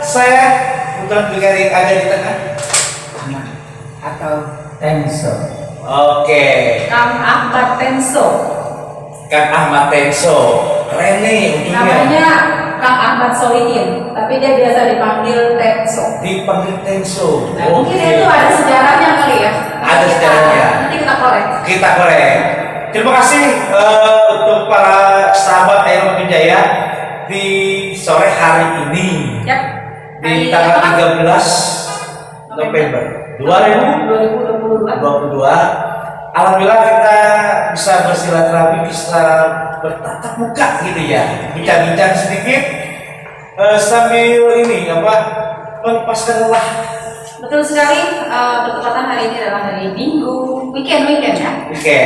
saya kebetulan juga ada di tengah. Atau Tenso. Oke. Kang Ahmad Tenso. Kang Ahmad Tenso. Keren nih ujungnya. Namanya Kang Ahmad Solihin, tapi dia biasa dipanggil Tenso. Dipanggil Tenso. Nah, mungkin itu ada sejarahnya kali ya. Ada sejarahnya. Nanti kita korek. Kita korek. Terima kasih untuk para sahabat Air Batu Jaya di sore hari ini. Yap. Di tanggal 13 November 2022. Alhamdulillah kita bisa bersilaturahmi, bisa bertatap muka gitu ya, bincang-bincang sedikit sambil ini apa melepaskan lelah. Betul sekali. Bertepatan hari ini adalah hari Minggu, weekend ya. Oke.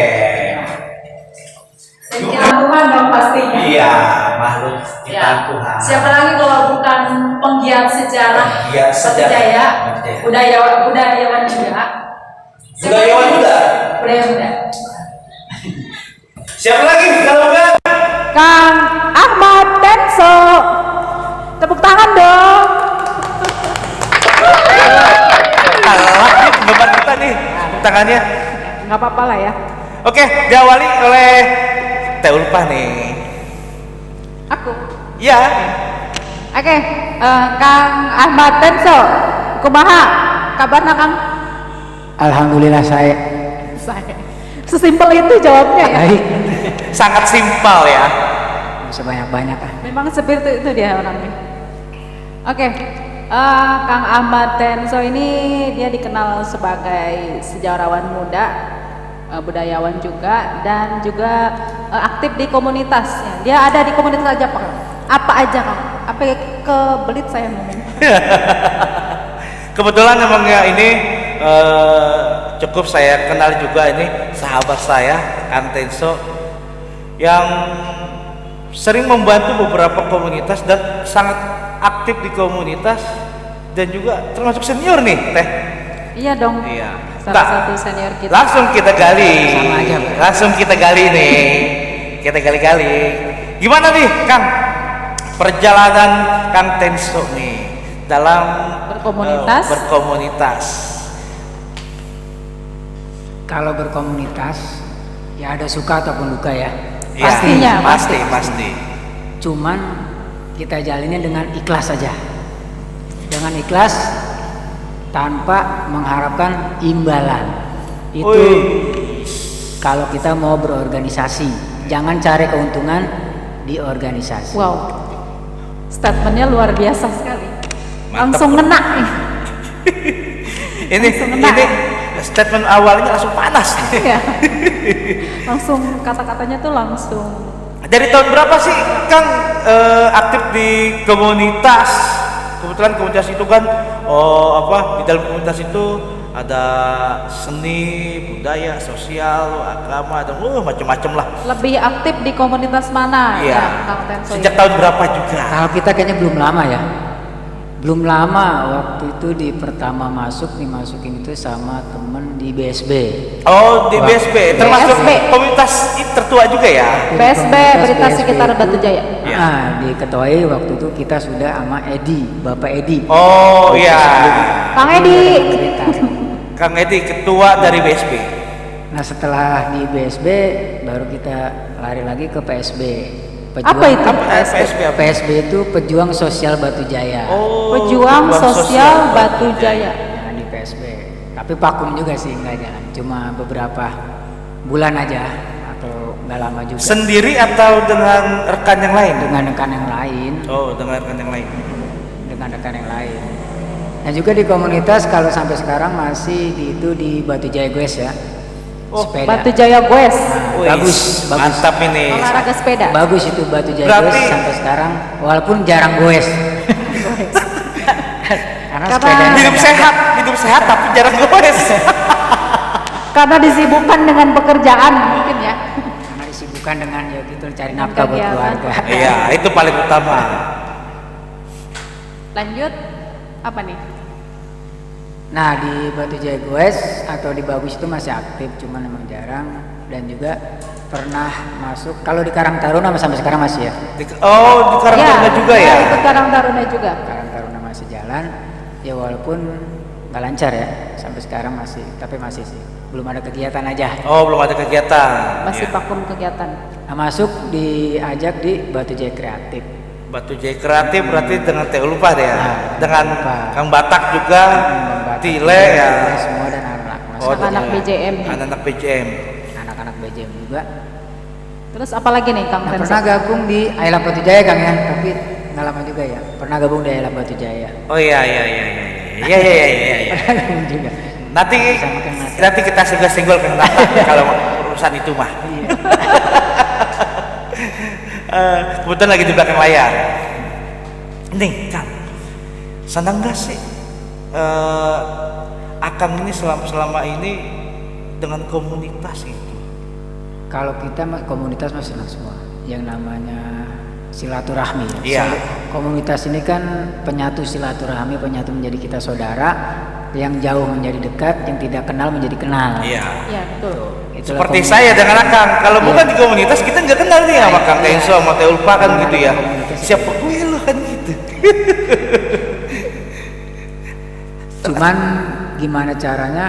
Dan kita Tuhan dong pastinya. Iya, makhluk kita Ya. Tuhan. Siapa lagi kalau bukan penggiat sejarah Penggiat Batu sejarah Jaya, Batu Jaya. budayawan juga. Budayawan juga. Budayawan juga. Siapa lagi kalau bukan? Kang Ahmad Tenso. Tepuk tangan dong. Kalah nih beban kita nih tangannya. Nggak apa-apa lah ya. Oke, diawali oleh Teh Ulpah nih. Aku. Ya. Oke, Kang Ahmad Tenso. Kumaha? Kabarna Kang? Alhamdulillah saya. Sesimpel itu jawabnya ya. Baik. Sangat simpel ya. Sebanyak-banyak ah. Memang seperti itu dia orangnya. Oke, Kang Ahmad Tenso ini dia dikenal sebagai sejarawan muda, budayawan juga, dan juga aktif di komunitasnya. Dia ada di komunitas aja Pak. Apa aja Kang? Apa kebelit saya ngomong. Kebetulan emang ya ini cukup saya kenal juga ini sahabat saya Kang Tenso yang sering membantu beberapa komunitas dan sangat aktif di komunitas dan juga termasuk senior nih Teh. Iya dong. Iya. Salah satu senior kita. Langsung kita gali. Sama aja, Bang. Langsung kita gali nih. Kita gali-gali. Gimana nih, Kang? Perjalanan Kang Tenso nih dalam Berkomunitas. berkomunitas. Kalau berkomunitas ya ada suka ataupun duka ya. Iya, Pastinya, pasti. Cuman kita jalinnya dengan ikhlas saja. Dengan ikhlas tanpa mengharapkan imbalan. Itu Wih. kalau kita mau berorganisasi, jangan cari keuntungan di organisasi. Wow. Statementnya luar biasa sekali. Mantap. Langsung ngena nih. Ini statement awalnya langsung panas. Iya. Langsung kata-katanya tuh langsung. Dari tahun berapa sih Kang aktif di komunitas? Kebetulan komunitas itu kan di dalam komunitas itu ada seni, budaya, sosial, agama, dan macam-macam lah. Lebih aktif di komunitas mana Iya. ya Kang Tenso? Sejak tahun berapa juga? Kalau kita kayaknya belum lama ya. Belum lama waktu itu di pertama dimasukin itu sama temen di BSB. Oh, di Wah. BSB, termasuk BSB. komunitas tertua juga ya? BSB Komunitas Berita BSB Sekitar itu, Batu Jaya. Iya. Nah, diketuai waktu itu kita sudah sama Edi, Bapak Edi. Oh iya, Kang Edi. Cerita. Kang Edi ketua dari BSB. Nah setelah di BSB baru kita lari lagi ke PSB. Apa itu? PSB apa? PSB itu Pejuang Sosial Batu Jaya. Oh, Pejuang Sosial Batu Jaya. Ya, di PSB. Tapi vakum juga sih, enggak jangan. Cuma beberapa bulan aja atau enggak lama juga. Sendiri atau dengan rekan yang lain? Dengan rekan yang lain, Oh, dengan rekan yang lain. dengan rekan yang lain. Nah juga di komunitas kalau sampai sekarang masih di Batu Jaya Goes ya. Oh, Sepeda. Batu Jaya Goes. Wih, bagus. mantap ini. Olahraga sepeda. Bagus itu Batu Jaya Berarti- Goes sampai sekarang walaupun jarang goes. Karena Karena- sepedanya Hidup sehat tapi jarang goes. Karena disibukkan dengan pekerjaan mungkin ya. karena disibukkan dengan ya gitu cari nafkah buat Kegiatan. keluarga. Iya, itu paling utama. Lanjut apa nih? Nah di Batu Jaya Goes atau di Bagus itu masih aktif, cuman emang jarang. Dan juga pernah masuk kalau di Karang Taruna sampai sekarang masih ya. Di Karang Taruna juga ya? Ikut Karang Taruna juga. Karang Taruna masih jalan ya, walaupun nggak lancar ya sampai sekarang masih, tapi masih sih belum ada kegiatan aja. Oh, belum ada kegiatan. Masih Ya. vakum kegiatan. Nah, masuk diajak di Batu Jaya Kreatif. Batu Jaya Kreatif berarti dengan Teh Lupa deh ya. Nah, Dengan Lupa. Kang Batak juga, Batak, Tile ya. semua dan anak Oh, Anak-anak jalan. BJM. Anak-anak BJM. Anak-anak BJM juga. Terus apa lagi nih Kang Nah, Tenso? pernah gabung di Ailap Batu Jaya Kang ya, tapi nggak lama juga ya. Pernah gabung di Ailap Batu Jaya. Oh iya iya iya iya. Iya iya iya iya. Iya. Pernah gabung juga. Nanti Sama Kang Nata. nanti kita senggol-senggol Kang Nata kalau urusan itu mah. Iya. Kebetulan lagi di belakang layar. Nih Kang, senang gak sih Akang ini selama ini dengan komunitas itu? Kalau kita komunitas masih senang semua. Yang namanya silaturahmi. Iya. Komunitas ini kan penyatu silaturahmi, penyatu menjadi kita saudara, yang jauh menjadi dekat, yang tidak kenal menjadi kenal. Iya. Iya, betul. Itulah Seperti komunitas. saya dengan Akang, kalau Iya. bukan di komunitas kita nggak kenal nih sama Kang Tenso sama Teh Ulfa kan Iya, gitu ya. komunitas. Siapa gue lo kan gitu. Cuman gimana caranya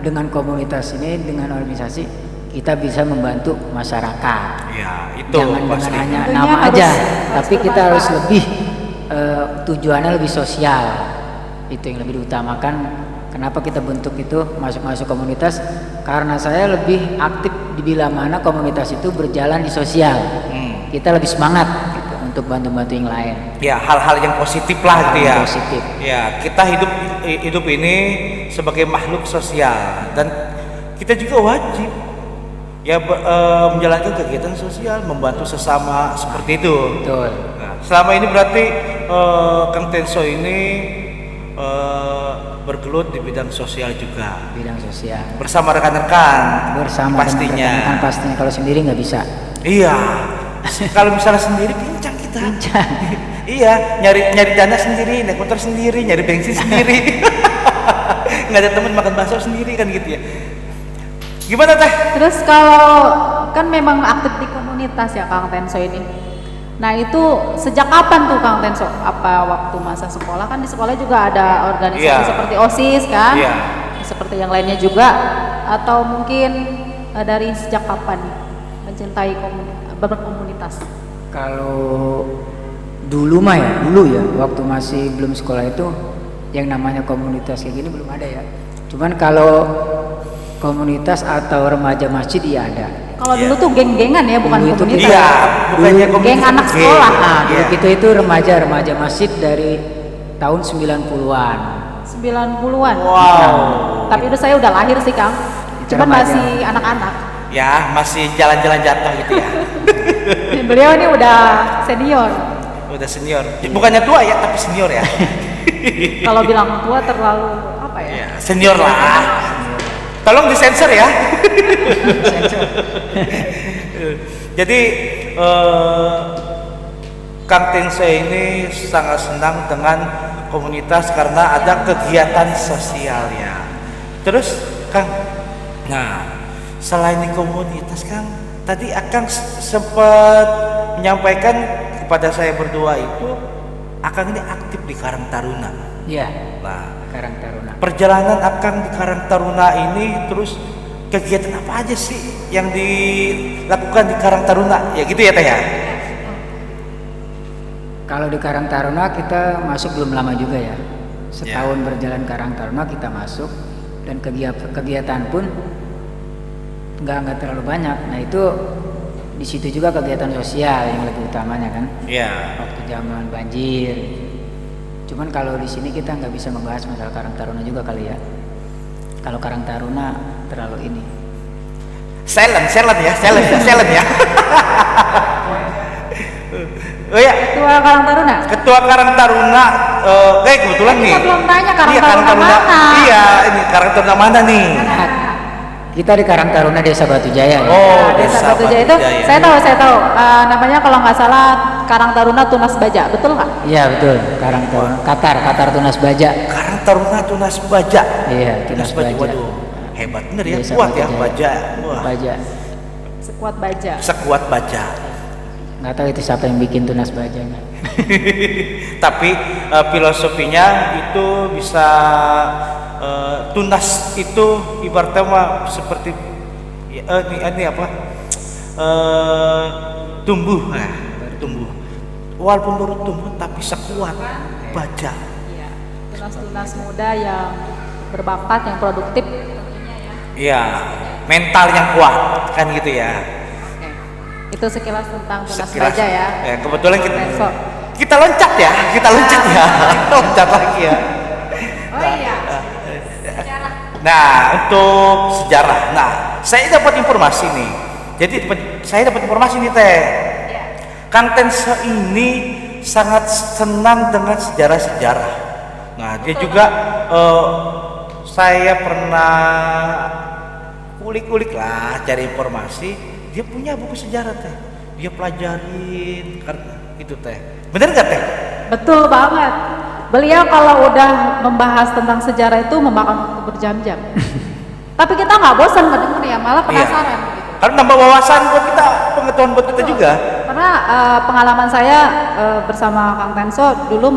dengan komunitas ini, dengan organisasi kita bisa membantu masyarakat. Ya itu Jangan pasti. dengan hanya Tentunya nama harus- aja, harus tapi kita bermanfaat. harus lebih tujuannya lebih sosial. Itu yang lebih diutamakan. Kenapa kita bentuk itu masuk komunitas? Karena saya lebih aktif di bila mana komunitas itu berjalan di sosial. Kita lebih semangat gitu, untuk bantu-bantu yang lain. Ya hal-hal yang positif lah gitu ya. Hal positif. Ya kita hidup ini sebagai makhluk sosial dan kita juga wajib ya menjalankan kegiatan sosial, membantu sesama seperti itu. Betul. Nah, selama ini berarti Kang Tenso ini bergelut di bidang sosial juga Bidang sosial. bersama rekan-rekan Bersama pastinya. dengan rekan-rekan pastinya, kalau sendiri nggak bisa. Iya. Kalau misalnya sendiri pincang kita. Iya, nyari dana sendiri, naik motor sendiri, nyari bensin sendiri. Nggak ada teman makan bakso sendiri kan gitu ya. Gimana Teh? Terus kalau kan memang aktif di komunitas ya Kang Tenso ini. Nah itu sejak kapan tuh Kang Tenso? Apa waktu masa sekolah? Kan di sekolah juga ada organisasi Iya. seperti OSIS kan? Iya. Seperti yang lainnya juga. Atau mungkin dari sejak kapan mencintai berkomunitas? Kalau dulu mah ya, waktu masih belum sekolah itu yang namanya komunitas kayak gini belum ada ya. Cuman kalau komunitas atau remaja masjid iya ada. Kalau Iya. dulu tuh geng-gengan ya, bukan Dulu itu komunitas. Iya, bukannya Dulu komunitas, geng anak geng. sekolah. Nah, dulu Iya. kita itu remaja masjid dari tahun 90-an. 90-an. Wow. Tapi itu saya udah lahir sih Kang. Cuman Remaja. masih anak-anak. Ya, masih jalan-jalan jatuh gitu ya. Beliau ini udah senior. Udah senior. Bukannya tua ya, tapi senior ya. Kalau bilang tua terlalu apa ya? Ya, senior lah. Tolong disensor ya. Jadi Kang Tenso ini sangat senang dengan komunitas karena ada kegiatan sosialnya. Terus Kang, nah selain di komunitas Kang, tadi Akang sempat menyampaikan kepada saya berdua itu Akang ini aktif di Karang Taruna. Iya, Nah, Karang Taruna. perjalanan Akang di Karang Taruna ini terus kegiatan apa aja sih yang dilakukan di Karang Taruna? Ya gitu ya Teh ya? Kalau di Karang Taruna kita masuk belum lama juga ya. Setahun berjalan Karang Taruna kita masuk, dan kegiatan pun nggak terlalu banyak. Nah itu di situ juga kegiatan sosial yang lebih utamanya kan. Iya. Waktu zaman banjir. Cuman kalau di sini kita nggak bisa membahas masalah Karang Taruna juga kali ya. Kalau Karang Taruna terlalu ini. Silent ya. Oh ya, Ketua Karang Taruna. Ketua Karang Taruna, kebetulan Kita nih. belum tanya Karang Iya, Taruna mana. Iya, ini Karang Taruna mana nih? Nah, kita di Karang Taruna Desa Batu Jaya ya. Oh, Nah, Desa Batu Jaya itu Jaya. saya tahu. Namanya kalau nggak salah Karang Taruna Tunas Baja, betul nggak? Iya betul, Karang Taruna. Qatar Tunas Baja. Karang Taruna Tunas Baja. Iya, Tunas Baja. Waduh, hebat bener ya, Desa kuat Batu ya Jaya. Baja. Wah, Baja. Sekuat Baja. sekuat Baja. nggak tahu itu siapa yang bikin tunas bajanya. Tapi filosofinya itu bisa tunas itu ibaratnya mah seperti ini apa? Tumbuh, tumbuh. Walaupun baru tumbuh tapi sekuat baja. Iya, tunas-tunas muda yang berbakat, yang produktif tentunya ya. Iya, mental yang kuat kan gitu ya. Oke. Itu sekilas tentang tunas Sekilas. baja ya. Ya, kebetulan Tenso. kita loncat ya, loncat lagi ya. Oh iya. Nah, untuk sejarah. Nah, saya dapat informasi nih. Jadi saya dapat informasi nih Teh. Kang Tenso ini sangat senang dengan sejarah-sejarah. Nah, dia juga saya pernah ulik-ulik lah cari informasi. Dia punya buku sejarah Teh. Dia pelajarin karena itu Teh. Bener gak Teh? Betul banget. Beliau kalau udah membahas tentang sejarah itu memakan waktu berjam-jam. Tapi kita nggak bosan mendengar ya, malah penasaran gitu. Karena nambah wawasan buat kita, pengetahuan buat kita juga. Karena pengalaman saya bersama Kang Tenso dulu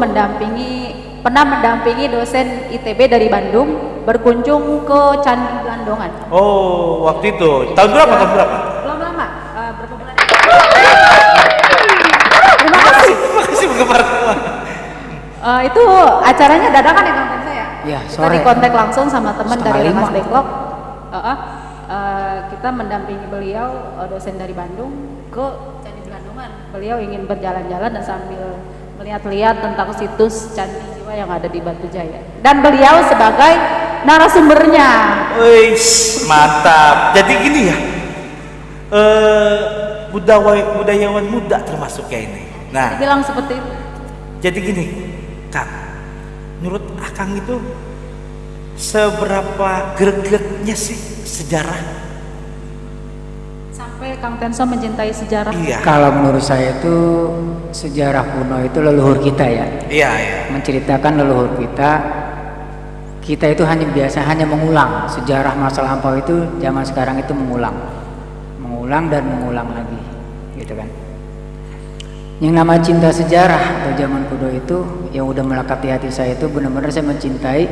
pernah mendampingi dosen ITB dari Bandung berkunjung ke Candi Blandongan. Oh, waktu itu. Tahun berapa? Belum lama, berapa bulan? Terima kasih penggemar. Itu acaranya dadakan ya Kang Tenso ya? Iya, Kita sore. dikontak langsung sama teman dari 4:30. Rengas Dengklok. Kita mendampingi beliau dosen dari Bandung ke Candi Blandongan. Beliau ingin berjalan-jalan dan sambil melihat-lihat tentang situs candi jiwa yang ada di Batu Jaya. Dan beliau sebagai narasumbernya. Wih, mantap. Jadi gini ya, budayawan muda termasuk ya ini. Nah, Dibilang seperti itu. jadi gini, Kang. Menurut Akang itu seberapa gregetnya sih sejarah? Sampai Kang Tenso mencintai sejarah. Iya. Kalau menurut saya itu sejarah kuno itu leluhur kita ya. Iya, iya. Menceritakan leluhur kita. Kita itu hanya mengulang sejarah masa lampau itu, zaman sekarang itu mengulang dan mengulang lagi, gitu kan. Yang nama cinta sejarah atau zaman kuno itu yang udah melekat di hati saya itu benar-benar saya mencintai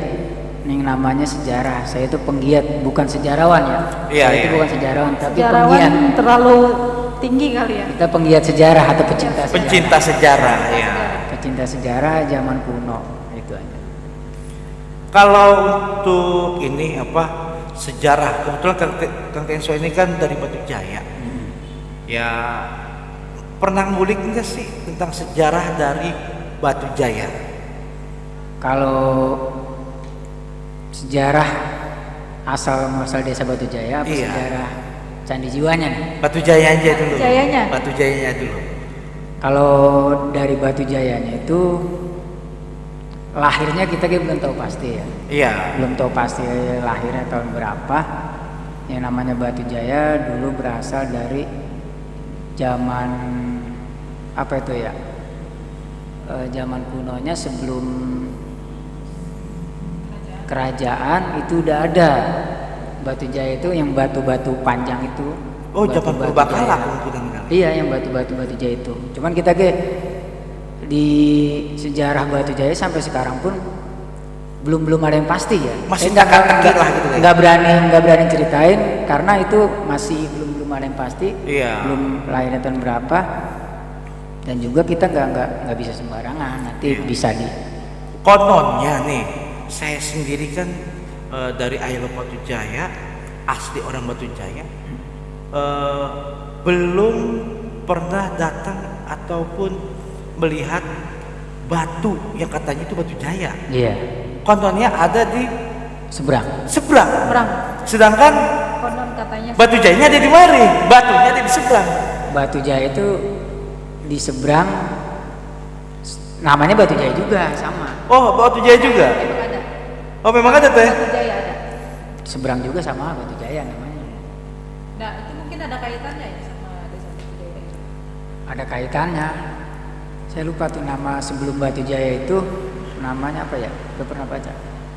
yang namanya sejarah. Saya itu penggiat, bukan sejarawan ya. Iya, Saya itu iya. bukan sejarawan, tapi Sejarawan penggiat. terlalu tinggi kali ya. Kita penggiat sejarah atau pecinta sejarah. Pencinta sejarah, ya. Pecinta sejarah zaman kuno itu aja. Kalau untuk ini apa sejarah, kebetulan Kang Tenso ini kan dari Batu Jaya. Ya, pernah ngulik nggak sih tentang sejarah dari Batu Jaya? Kalau sejarah asal muasal desa Batu Jaya apa Iya. sejarah candi jiwanya nih? Batu Jaya aja dulu. Jayanya. Batu Jayanya dulu. Kalau dari Batu Jayanya itu lahirnya kita belum tahu pasti ya. Iya. Belum tahu pasti lahirnya tahun berapa. Yang namanya Batu Jaya dulu berasal dari zaman apa itu ya? Zaman kunonya sebelum kerajaan itu udah ada Batu Jaya itu yang batu-batu panjang itu. Oh, zaman Batu-batu purbakala Jaya. kemungkinan kali. Iya, yang batu-batu Batu Jaya itu. Cuman kita di sejarah Batu Jaya sampai sekarang pun belum ada yang pasti ya. Masih Saya teka-teki lah gitu ya. nggak berani ceritain karena itu masih belum ada yang pasti. Iya. Belum lahirnya tahun berapa. Dan juga kita nggak bisa sembarangan. Nanti Iya. bisa di Kononnya nih, saya sendiri kan dari Ailo Batu Jaya, asli orang Batu Jaya, belum pernah datang ataupun melihat batu yang katanya itu Batu Jaya. iya Kononnya ada di seberang. seberang. Perang. Sedangkan Konon katanya Batu Jayanya ada di mari, batunya ada di seberang. Batu Jaya itu di seberang, namanya Batu Jaya juga sama. Oh, Batu Jaya juga. memang ada. Oh, memang ada teh. Batu Jaya ada. Seberang juga sama Batu Jaya namanya. Nah, itu mungkin ada kaitannya ya sama desa Batu Jaya itu. Ada kaitannya. Saya lupa tuh nama sebelum Batu Jaya itu namanya apa ya? Udah pernah baca?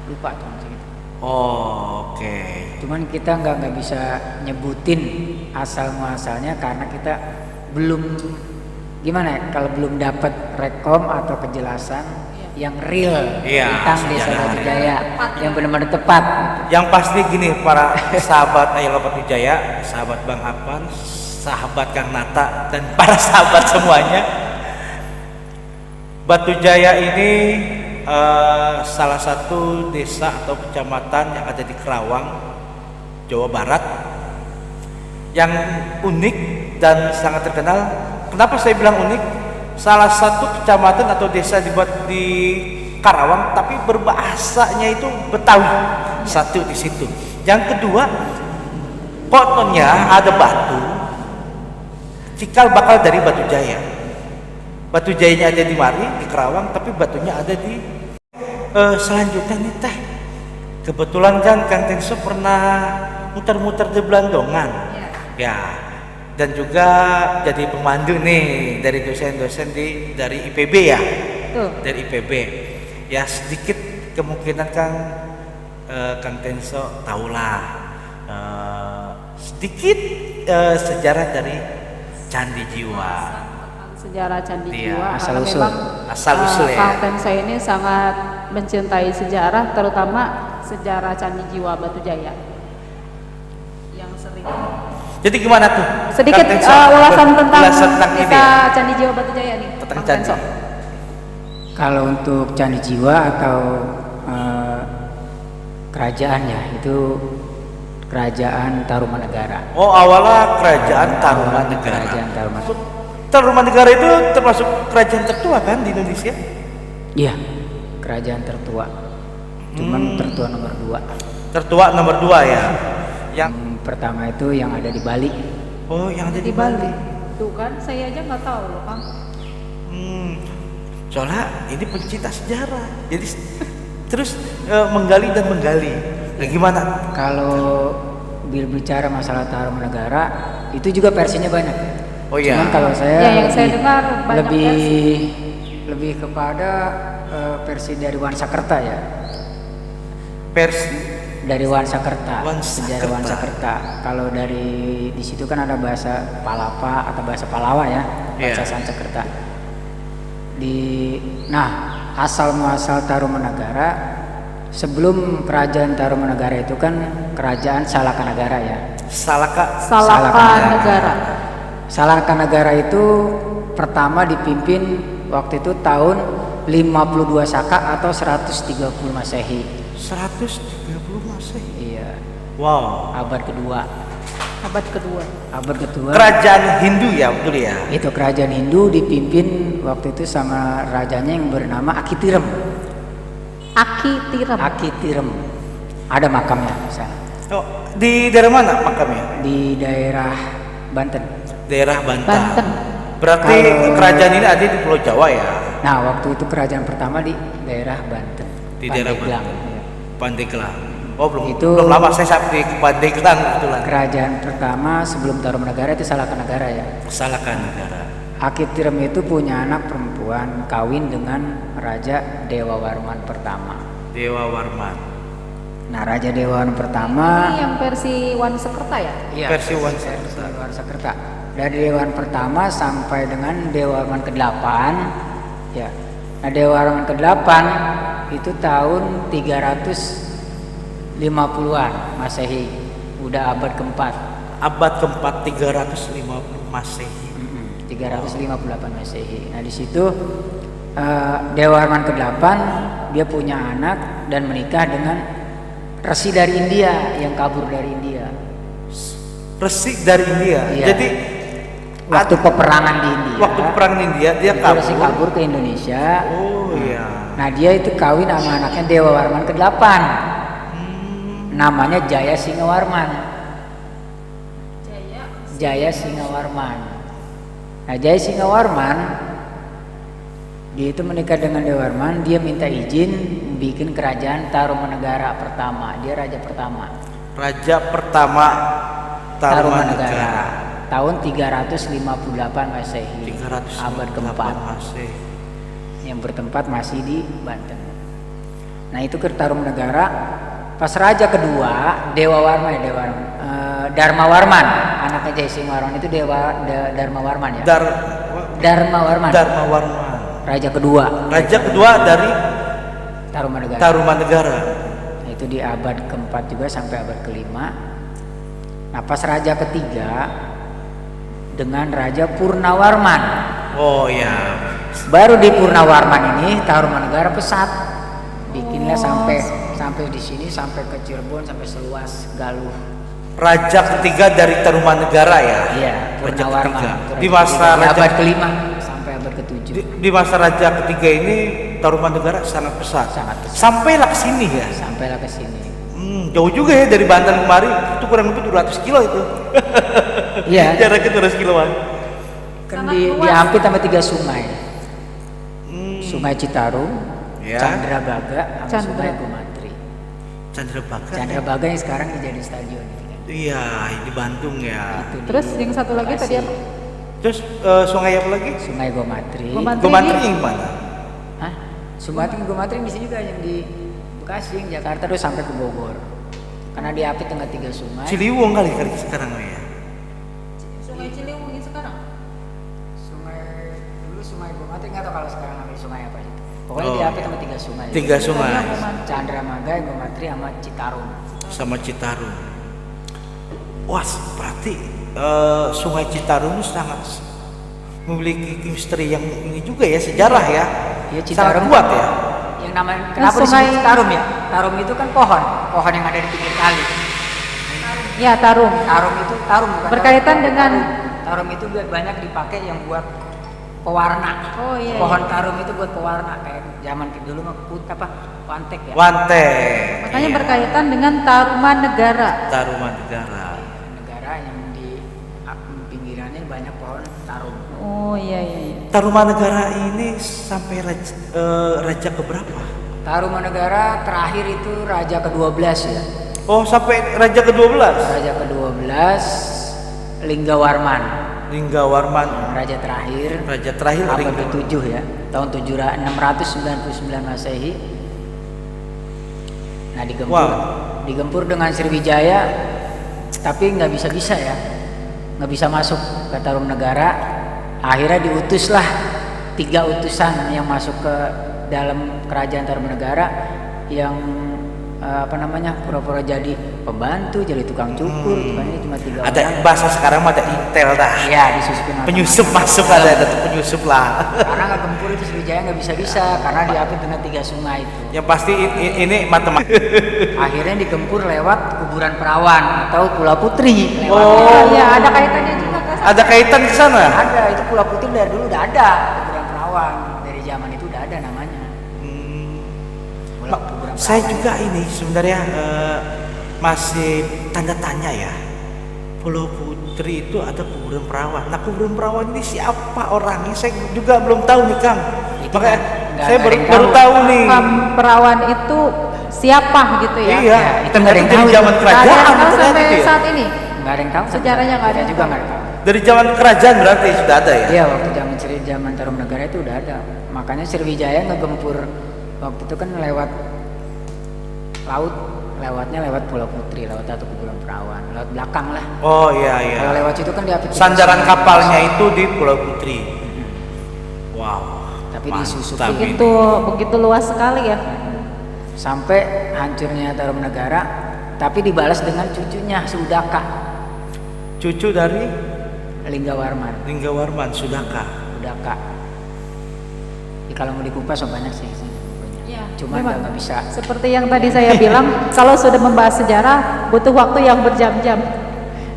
Lupa tuh macam itu. Oh, oke. Cuman kita nggak bisa nyebutin asal muasalnya karena kita belum gimana ya, kalau belum dapat rekom atau kejelasan yang real Iya, tentang Desa sejarah Batu real. Jaya yang benar-benar tepat. Yang pasti gini para sahabat Ayala Batu Jaya, sahabat Bang Apan, sahabat Kang Nata dan para sahabat semuanya. Batu Jaya ini salah satu desa atau kecamatan yang ada di Kerawang, Jawa Barat, yang unik dan sangat terkenal. Kenapa saya bilang unik? Salah satu kecamatan atau desa di Karawang, tapi berbahasanya itu Betawi. Satu di situ. Yang kedua, kononnya ada batu cikal bakal dari Batu Jaya. Batu Jayanya ada di Mari, di Kerawang, tapi batunya ada di selanjutnya nih teh. Kebetulan kan Kang Tenso pernah muter-muter di Belandongan. Ya. Dan juga jadi pemandu nih dari dosen-dosen dari IPB ya. Tuh. Dari IPB. Ya sedikit kemungkinan Kang Tenso tahulah sedikit sejarah dari Candi Jiwa. Sejarah Candi Iya, Jiwa. asal Karena usul. memang, Asal usul ya. Kang Tenso ini sangat mencintai sejarah, terutama sejarah Candi Jiwa Batu Jaya. Yang sering. Jadi gimana tuh? Sedikit Kang Tenso, ulasan tentang ulasan ini Desa ya. Candi Jiwa Batu Jaya nih. Tentang Kang Candi. Tenso. Kalau untuk Candi Jiwa atau kerajaan ya, itu Kerajaan Tarumanegara. Oh, awalnya Kerajaan Tarumanegara. Kerajaan Tarumanegara. Tarumanegara itu termasuk kerajaan tertua kan di Indonesia? Iya, kerajaan tertua. Cuman tertua nomor 2. Tertua nomor 2 ya. Yang Pertama itu yang ada di Bali. oh yang ada Di Bali. Tuh kan, saya aja nggak tahu loh Kang. Soalnya ini pencinta sejarah. Jadi terus menggali dan menggali. Nah, gimana? Kalau bicara masalah Tarumanegara, itu juga versinya banyak. Oh iya. Cuman kalau saya Ya, yang saya dengar banyak lebih kepada versi dari Wansakerta ya. Versi Dari Wansakerta, Wansakerta. sejarah Wansakerta. Kalau dari di situ kan ada bahasa Palapa atau bahasa Palawa ya, bahasa Iya. Sansekerta. Nah, asal muasal Tarumanegara, sebelum kerajaan Tarumanegara itu kan kerajaan Salakanagara ya. Salaka. Salakanegara. Salakanagara itu pertama dipimpin waktu itu tahun 52 Saka atau 130 Masehi. 130 Masehi. Iya, Wow. abad kedua. Abad kedua. Abad kedua. Kerajaan Hindu ya, betul ya. Itu kerajaan Hindu dipimpin waktu itu sama rajanya yang bernama Akitirem. Aki Tiram. Akitirem. Ada makamnya di sana. Oh, di daerah mana makamnya? Di daerah Banten. Daerah Banten. Banten. Berarti Kalau- kerajaan ini ada di Pulau Jawa ya. Nah, waktu itu kerajaan pertama di daerah Banten. Di daerah Pandeglang. Banten. Pandeglang. Oh, belum Itu- belum lama saya sampai ke Pandeglang kebetulan. Kerajaan pertama sebelum Tarumanegara itu Salakanagara ya. Salakanagara. Akitirem itu punya anak perempuan kawin dengan Raja Dewa Warman pertama. Dewa Warman. Nah, Raja Dewa Warman pertama Ini yang versi Wansakerta ya? Versi versi Wansakerta. Dari Dewan pertama sampai dengan Dewa Warman ke-8 ya. Nah, Dewa Warman ke-8 itu tahun 350-an Masehi. Udah abad keempat. Abad keempat 350 Masehi. 358 Masehi. Nah, di situ Dewa Warman ke-8 dia punya anak dan menikah dengan resi dari India yang kabur dari India. Resik dari India. Iya. Jadi Waktu peperangan di India. waktu perang India dia itu kabur. resi kabur ke Indonesia. Oh iya. Nah, dia itu kawin sama anaknya Dewa Warman ke-8. Namanya Jaya Singawarman. Jaya Singawarman. Nah, Jaya Singawarman dia itu menikah dengan Dewa Warman, dia minta izin bikin kerajaan Tarumanegara pertama. Dia raja pertama. Raja pertama Tarumanegara. Tahun 358 Masehi. 358 Abad keempat. Masehi. Yang bertempat masih di Banten. Nah, itu ke Tarumanegara. Pas raja kedua Dewa Warman ya, Dharma Warman, anaknya Jaya Singawarman itu Dharma Warman ya. Darmawarman. Darmawarman. Raja kedua. Raja kedua dari Tarumanegara. Tarumanegara. Nah, itu di abad keempat juga sampai abad kelima. Nah, pas raja ketiga dengan Raja Purnawarman. Oh ya. Baru di Purnawarman ini Tarumanegara pesat. Bikinlah sampai di sini, sampai ke Cirebon, sampai seluas Galuh. Raja ketiga dari Tarumanegara ya. Iya, Raja Purnawarman. ketiga. Itu Di raja masa ketiga, di raja abad kelima sampai abad ketujuh. di masa raja ketiga ini Tarumanegara sangat pesat. Sangat pesat. Sampailah ke sini ya. Sampailah ke sini. Jauh juga ya dari Banten kemari, itu kurang lebih 200 kilo itu. Iya. Jaraknya 200 kiloan. Kan Sangat luas. dihampit sama 3 sungai. Hmm, Sungai Citarum, Ya. Chandrabaga, sama Chandra. Sungai Gomatri. Chandrabaga. Chandrabaga yang sekarang dijadiin stadion. Iya, di Bandung ya. Itu di Terus yang satu lagi tadi Bekasi. apa? Terus sungai apa lagi? Sungai Gomatri. Gomatri. Gomantri yang mana? Hah? Gomatri di sini juga yang di Bekasi, yang Jakarta terus sampai ke Bogor. Karena diapit dengan 3 sungai. Ciliwung kali sekarang ya. Sungai Ciliwung ini sekarang. Dulu Sungai Gomatri, nggak tahu kalau sekarang namanya sungai apa sih. Pokoknya Oh. diapit sama 3 sungai. 3 sungai Chandramaga, Gomatri, sama Citarum. sama Citarum. Wah, berarti Sungai Citarum itu sangat memiliki misteri yang ini juga ya, sejarah ya. Iya, Sangat Citarum kuat ya. Yang namanya kenapa sungai- disebut Tarum ya? Tarum itu kan pohon yang ada di pinggir kali. Ya, Tarum. Tarum itu tarum bukan Berkaitan tarum. dengan- tarum itu banyak dipakai yang buat pewarna. Oh, iya, Pohon iya. tarum itu buat pewarna kayak zaman dulu mah wantek ya. Wante. Makanya Iya. berkaitan dengan Tarumanegara. Tarumanegara. Negara yang di pinggirannya banyak pohon tarum. Oh iya iya. iya. Tarumanegara ini sampai raja keberapa? Tarumanegara terakhir itu raja ke-12 ya. Oh, sampai raja ke-12. Raja ke-12 Linggawarman. Linggawarman. Raja terakhir Raja terakhir abad Linggawarman. ke-7 ya, tahun 699 Masehi. Nah, digempur dengan Sriwijaya, tapi nggak bisa ya, nggak bisa masuk ke Tarumanegara. Akhirnya diutuslah 3 utusan yang masuk ke dalam kerajaan Tarumanegara, yang pura-pura jadi pembantu, jadi tukang cukur. Tukannya cuma 3 orang. Ada bahasa sekarang mah ada intel dah. Ya, disusupin Penyusup macam-macam. masuk ada penyusup lah. Karena nggak gempur itu Sriwijaya nggak bisa karena diapit dengan 3 sungai itu. Yang pasti ini matematika. Akhirnya digempur lewat kuburan perawan atau Pulau Putri. Oh. Oh iya, ada kaitannya juga ke Ada kaitan ke sana? Ada, itu Pulau Putri dari dulu udah ada kuburan perawan, dari zaman itu udah ada namanya. Kuburan Saya perawan. juga ini sebenarnya masih tanda tanya ya. Pulau Putri itu ada kuburan perawan. Nah, kuburan perawan ini siapa orangnya? Saya juga belum tahu nih, Kang. Itu Makanya nggak saya ada baru, yang baru tahu. tahu nih. perawan itu siapa gitu ya? Iya, itu nggak ada yang dari tahu zaman itu. Nggak ada yang kerajaan tahu ternyata sampai gitu ya. saat ini. Nggak ada yang tahu. Sejarahnya nggak ada Saya yang juga tahu. nggak ada tahu. Dari zaman kerajaan berarti sudah ada ya? Iya, waktu zaman Tarumanegara itu udah ada. Makanya Sriwijaya ngegempur waktu itu kan lewat laut, lewatnya lewat Pulau Putri, lewat satu kuburan perawan, lewat belakang lah. Oh iya iya. Kalau lewat situ kan diapit. Sandaran kapalnya itu di Pulau Putri. Wow. Tapi mantap disusupi ini. Begitu luas sekali ya. Sampai hancurnya Tarumanegara, tapi dibalas dengan cucunya Sudaka, Cucu dari Linggawarman. Linggawarman, Sudaka. Sudaka. Ya, kalau mau dikupas oh banyak sih. Iya, Cuma memang. nggak bisa. Seperti yang tadi saya bilang, kalau sudah membahas sejarah butuh waktu yang berjam-jam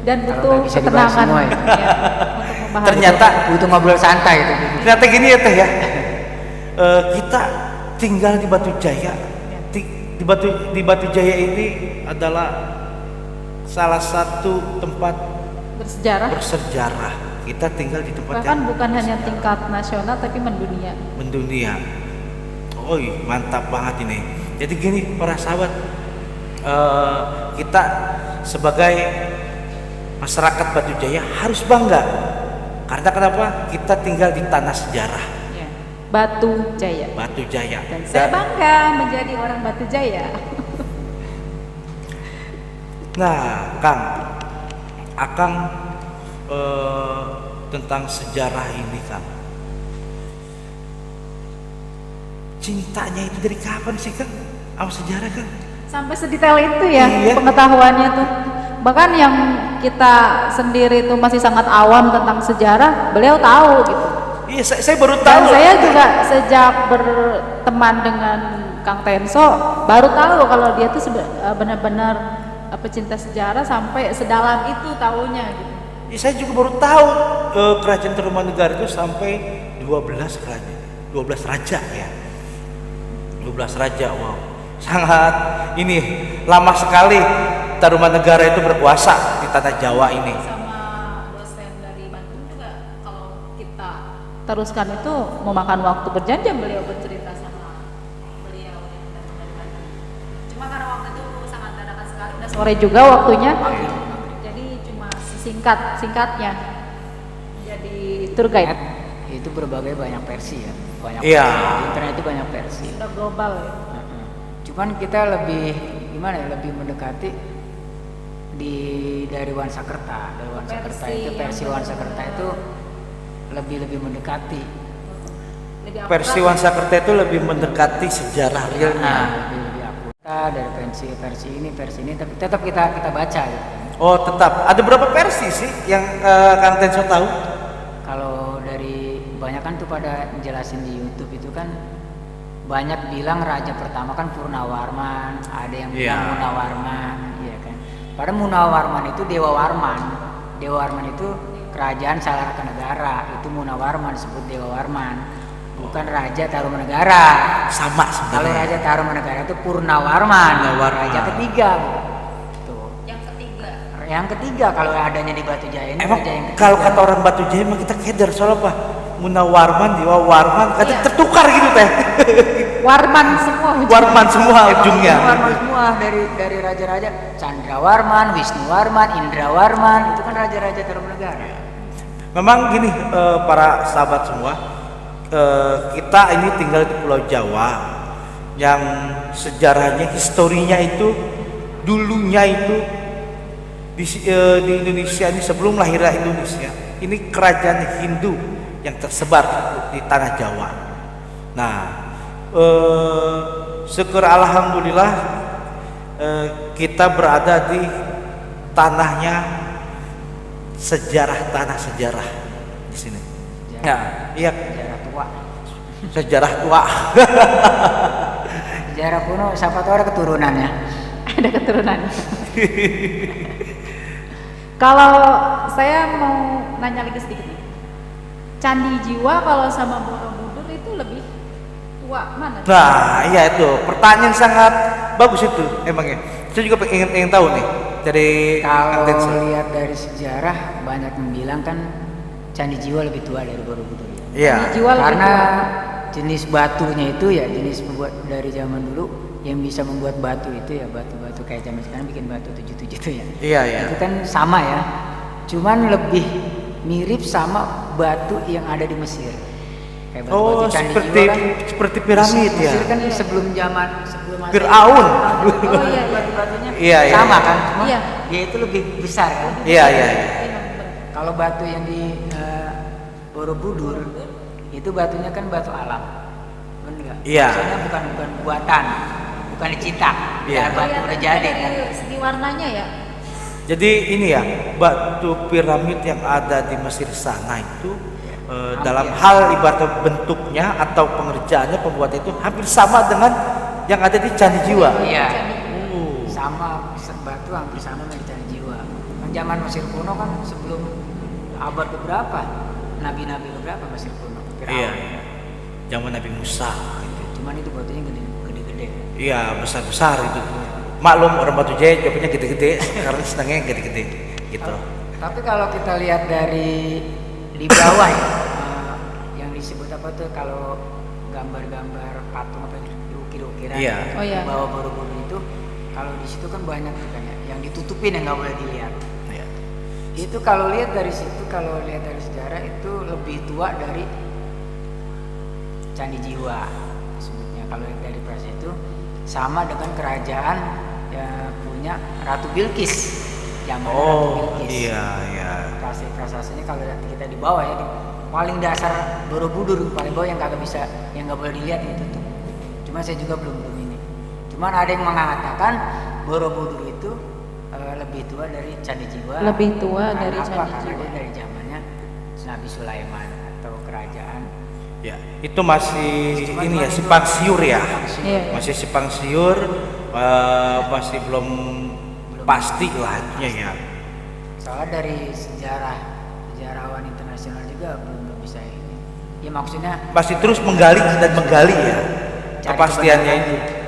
dan Kalau butuh nggak bisa dibahas ketenangan. semua ya. Ya, untuk membahas. Ternyata Butuh ngobrol santai itu. ternyata gini ya Teh ya. Kita tinggal di Batu Jaya. Di Batu Jaya ini adalah salah satu tempat bersejarah. bersejarah. Kita tinggal di tempat Bahkan yang bukan hanya tingkat nasional tapi mendunia. mendunia. Oi, mantap banget ini. Jadi gini para sahabat, kita sebagai masyarakat Batu Jaya harus bangga. Karena kenapa? Kita tinggal di tanah sejarah Ya. Batu Jaya. Batu Jaya. Dan saya bangga menjadi orang Batu Jaya. Nah, Kang, Akang tentang sejarah ini, Kang. cintanya itu dari kapan sih Kang? Sama sejarah Kang? Sampai sedetail itu ya Iya. pengetahuannya tuh. Bahkan yang kita sendiri itu masih sangat awam tentang sejarah, beliau tahu gitu. Iya, saya baru tahu. Dan saya juga sejak berteman dengan Kang Tenso baru tahu kalau dia tuh benar-benar pecinta sejarah sampai sedalam itu tahunya gitu. Ya, saya juga baru tahu kerajaan Tarumanegara itu sampai 12 kerajaan, 12 raja ya. 12 raja, wow. Sangat ini lama sekali Tarumanegara itu berkuasa di tanah Jawa ini. Sama dosen dari Bandung juga kalau kita teruskan itu memakan waktu berjam-jam beliau bercerita sama beliau yang datang dari Bandung. Cuma karena waktu itu sangat dadakan sekali, udah sore juga waktunya. Jadi cuma singkatnya jadi tour guide. Itu berbagai banyak versi ya, banyak Iya. versi. Di internet itu banyak versi. Udah global ya. Heeh. Cuman kita lebih gimana ya, lebih mendekati dari Wansakerta. Dari Wansakerta Versi itu yang versi Wansakerta itu lebih mendekati. Lebih akurat. Versi Wansakerta itu lebih mendekati sejarah realnya. Lebih akurat dari versi ini, tapi tetap kita baca gitu. Oh, tetap. Ada berapa versi sih yang Kang Tenso tahu? Kalau dari banyak kan tuh pada jelasin di YouTube itu kan banyak bilang raja pertama kan Purnawarman, ada yang bilang Iya. Munawarman, iya kan. Padahal Munawarman itu Dewa Warman. Dewa Warman itu kerajaan Salarakanegara, itu Munawarman disebut Dewa Warman. Bukan Raja Tarumanegara. Sama Kalau sebenarnya. Raja Tarumanegara itu Purnawarman, Purnawarman. raja ketiga. Tuh. Yang ketiga kalau adanya di Batu Jaya ini Emang raja yang ketiga. kalau kata orang Batu Jaya emang kita keder soal apa? Munawarman, Dewa Warman, kadang Iya. tertukar gitu teh. Warman semua ujungnya. Warman semua ujungnya. Warman semua dari raja-raja Candrawarman, Wisnuwarman, Indrawarman itu kan raja-raja Tarumanegara. Memang gini para sahabat semua, kita ini tinggal di Pulau Jawa yang sejarahnya, historinya itu dulunya itu di Indonesia ini sebelum lahirnya Indonesia ini kerajaan Hindu yang tersebar di tanah Jawa. Nah, syukur alhamdulillah kita berada di tanah sejarah di sini. Ya, iya, Sejarah tua. sejarah tua. Sejarah kuno siapa tahu ada keturunannya. Ada keturunan. Kalau saya mau nanya lagi sedikit nih. Candi Jiwa kalau sama Borobudur itu lebih tua mana? Nah, iya itu pertanyaan sangat bagus itu emangnya. Saya juga ingin tahu nih dari Kang Tenso. Kalau lihat dari sejarah banyak yang bilang kan Candi Jiwa lebih tua dari Borobudur. Iya. Candi Jiwa lebih Karena tua. jenis batunya itu ya jenis membuat dari zaman dulu yang bisa membuat batu itu ya batu-batu kayak zaman sekarang bikin batu 77 itu ya. Iya, iya. Itu kan sama ya. Cuman lebih mirip sama batu yang ada di Mesir. Kayak Oh, batu-batu Candi seperti Jiwa kan. seperti piramid ya. Mesir kan sebelum Masehi. Firaun. Oh iya, Batu-batunya Iya, iya. sama kan, cuma Iya. dia itu lebih besar kan. Iya, iya, iya. Kalau batu yang di Borobudur itu batunya kan batu alam, benar nggak? Iya. Maksudnya bukan buatan, bukan dicetak, Iya. ya, batu udah jadi kan. Dari segi warnanya ya. Jadi ini ya, batu piramid yang ada di Mesir sana itu dalam hal ibarat bentuknya atau pengerjaannya pembuatan itu hampir sama dengan yang ada di Candi Jiwa. Iya. Oh. Sama batu hampir sama dengan Candi Jiwa. Kan zaman Mesir kuno kan sebelum abad keberapa? Nabi-nabi keberapa Mesir kuno? Firaun. Iya. Zaman Nabi Musa. Cuman itu batunya gede-gede. Iya, besar-besar itu. Maklum orang Batu Jaya jawabnya gede-gede karena senangnya gede-gede gitu. Tapi kalau kita lihat dari di bawah ya, yang disebut apa tuh kalau gambar-gambar patung apa ukir-ukiran Iya. Oh, iya. di bawah Borobudur itu, kalau di situ kan banyak tuh kan ya, yang ditutupin yang nggak boleh dilihat. Iya. Itu kalau lihat dari situ, kalau lihat dari sejarah itu lebih tua dari Candi Jiwa sebutnya. Kalau lihat dari prase itu sama dengan kerajaan ya punya Ratu Bilqis. Zaman Ratu Oh, Bilqis. iya, iya. Prasasanya kalau lihat kita di bawah ya, di paling dasar Borobudur paling bawah yang kagak bisa, yang nggak boleh dilihat itu tuh. Cuma saya juga belum ini. Cuman ada yang mengatakan Borobudur itu lebih tua dari Candi Jiwa. Lebih tua Karena dari apa? Candi Karena Jiwa. dia dari zamannya Nabi Sulaiman atau kerajaan. Ya, itu masih Cuma ini ya itu simpang siur ya. Iya. Masih simpang siur, masih belum pasti lah ya. Soalnya dari sejarawan internasional juga belum bisa ini. Ya maksudnya Masih terus menggali dan menggali ya cari kepastiannya kebenaran. itu.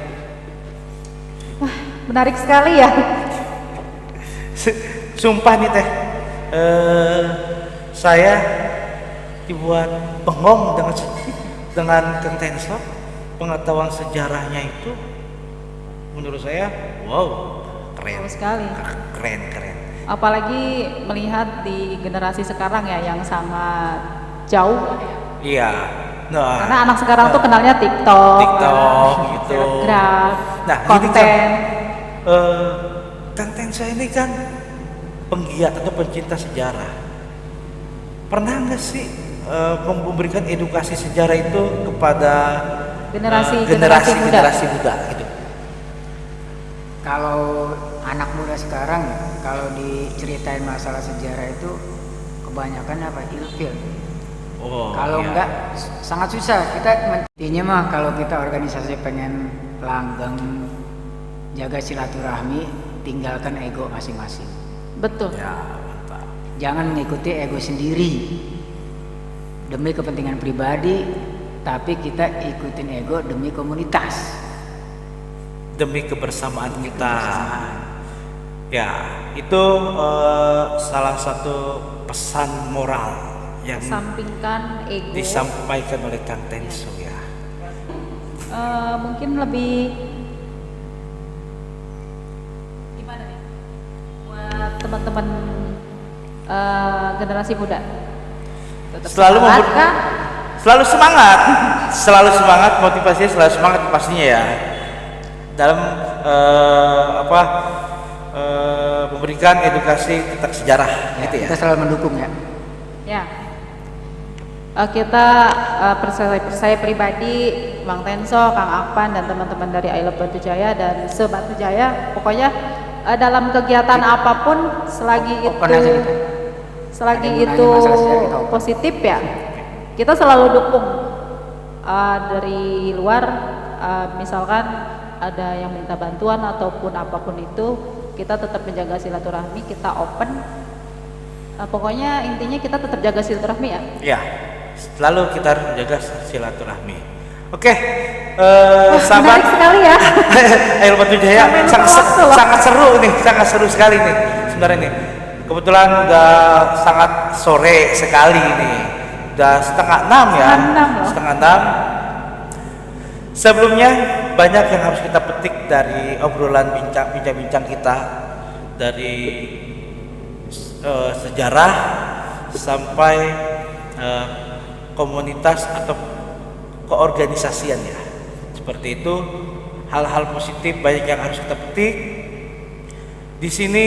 Menarik sekali ya. Sumpah nih teh, saya dibuat bengong dengan Kang Tenso. Pengetahuan sejarahnya itu menurut saya wow, keren Betul sekali. keren. Apalagi melihat di generasi sekarang ya yang sangat jauh. Iya, nah Karena anak sekarang tuh kenalnya TikTok, gitu. Grab, Nah, konten. Kang Tenso ini kan penggiat atau pencinta sejarah. Pernah nggak sih memberikan edukasi sejarah itu kepada Generasi muda. gitu? Kalau anak muda sekarang ya, kalau diceritain masalah sejarah itu kebanyakan apa ilfil. Oh, Kalau iya. enggak sangat susah kita intinya mah kalau kita organisasi pengen langgeng jaga silaturahmi, tinggalkan ego masing-masing. Betul. Ya, mantap. Jangan mengikuti ego sendiri demi kepentingan pribadi, tapi kita ikutin ego demi komunitas. Demi kebersamaan kita. Ya, itu salah satu pesan moral yang Sampingkan ego. disampaikan oleh Kang Tenso ya. Mungkin lebih gimana nih buat teman-teman generasi muda. Tetap Selalu semangat kah? selalu semangat, motivasinya selalu semangat pastinya ya. Dalam memberikan edukasi tentang sejarah gitu ya. Kita selalu mendukung ya. Ya. Kita saya pribadi, Bang Tenso, Kang Akpan dan teman-teman dari I Love Batu Jaya dan Sebatu Jaya, pokoknya dalam kegiatan apapun selagi Open aja kita. selagi Ada yang itu nanya masalah sejarah, kita open. positif ya, kita selalu dukung. Dari luar, misalkan ada yang minta bantuan ataupun apapun itu, kita tetap menjaga silaturahmi, kita open. Pokoknya intinya kita tetap jaga silaturahmi ya. Ya, selalu kita harus menjaga silaturahmi. Oke, sahabat Menarik sekali ya. Ayo Batu Jaya Sampai lupa sangat, waktu loh. sangat seru nih, sangat seru sekali nih sebenarnya nih. Kebetulan udah sangat sore sekali nih, udah 5:30 ya, 5:30 loh. 5:30. Sebelumnya banyak yang harus kita petik dari obrolan bincang-bincang kita dari sejarah sampai komunitas atau keorganisasian ya. Seperti itu, hal-hal positif banyak yang harus kita petik. Di sini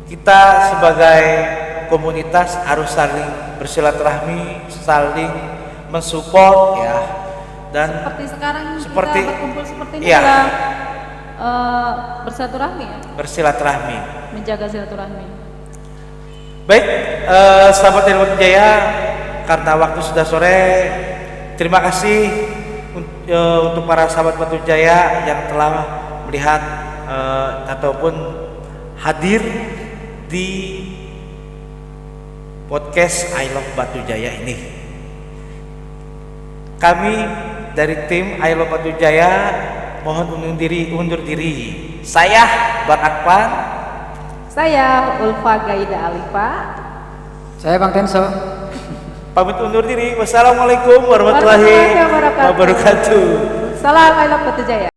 kita sebagai komunitas harus saling bersilaturahmi, saling mensupport ya. Dan Seperti sekarang Seperti- kita berkumpul seperti ini iya. adalah bersilaturahmi ya, bersilaturahmi. menjaga silaturahmi. Baik, sahabat Ilmu Jaya, karena waktu sudah sore, terima kasih untuk para sahabat Batu Jaya yang telah melihat ataupun hadir di podcast I Love Batu Jaya ini. Kami dari tim I Love Batu Jaya mohon undur diri. Saya Bang Akpan. Saya Ulfa Gaida Alifa. Saya Bang Tenso. Pamit undur diri. Wassalamualaikum warahmatullahi wabarakatuh. Salam I Love Batu Jaya.